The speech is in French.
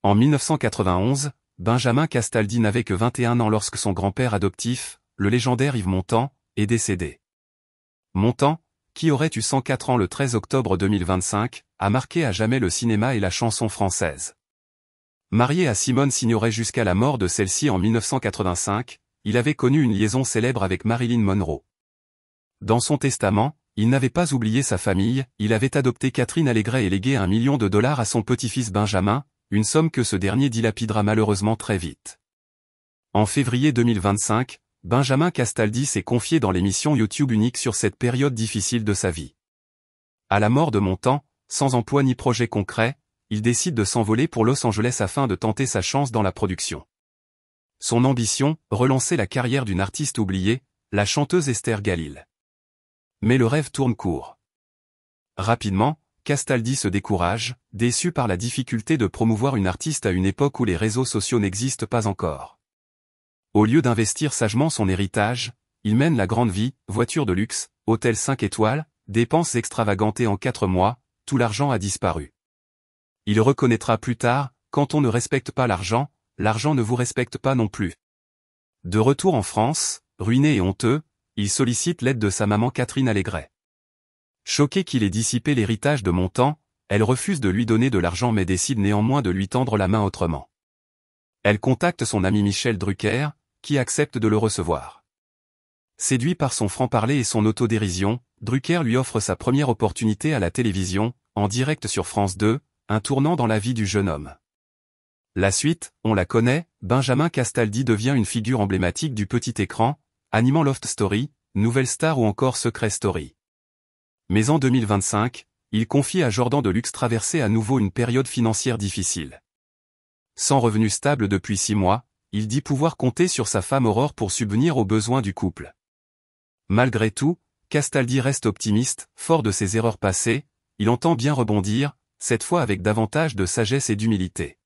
En 1991, Benjamin Castaldi n'avait que 21 ans lorsque son grand-père adoptif, le légendaire Yves Montand, est décédé. Montand, qui aurait eu 104 ans le 13 octobre 2025, a marqué à jamais le cinéma et la chanson française. Marié à Simone Signoret jusqu'à la mort de celle-ci en 1985, il avait connu une liaison célèbre avec Marilyn Monroe. Dans son testament, il n'avait pas oublié sa famille, il avait adopté Catherine Allégret et légué $1 million à son petit-fils Benjamin, une somme que ce dernier dilapidera malheureusement très vite. En février 2025, Benjamin Castaldi s'est confié dans l'émission YouTube Unique sur cette période difficile de sa vie. À la mort de Montand, sans emploi ni projet concret, il décide de s'envoler pour Los Angeles afin de tenter sa chance dans la production. Son ambition, relancer la carrière d'une artiste oubliée, la chanteuse Esther Galil. Mais le rêve tourne court. Rapidement, Castaldi se décourage, déçu par la difficulté de promouvoir une artiste à une époque où les réseaux sociaux n'existent pas encore. Au lieu d'investir sagement son héritage, il mène la grande vie, voiture de luxe, hôtel 5 étoiles, dépenses extravagantes et en 4 mois, tout l'argent a disparu. Il reconnaîtra plus tard, quand on ne respecte pas l'argent, l'argent ne vous respecte pas non plus. De retour en France, ruiné et honteux, il sollicite l'aide de sa maman Catherine Allégret. Choquée qu'il ait dissipé l'héritage de Montand, elle refuse de lui donner de l'argent mais décide néanmoins de lui tendre la main autrement. Elle contacte son ami Michel Drucker, qui accepte de le recevoir. Séduit par son franc-parler et son autodérision, Drucker lui offre sa première opportunité à la télévision, en direct sur France 2, un tournant dans la vie du jeune homme. La suite, on la connaît, Benjamin Castaldi devient une figure emblématique du petit écran, animant Loft Story, Nouvelle Star ou encore Secret Story. Mais en 2025, il confie à Jordan Deluxe traverser à nouveau une période financière difficile. Sans revenu stable depuis 6 mois, il dit pouvoir compter sur sa femme Aurore pour subvenir aux besoins du couple. Malgré tout, Castaldi reste optimiste, fort de ses erreurs passées, il entend bien rebondir, cette fois avec davantage de sagesse et d'humilité.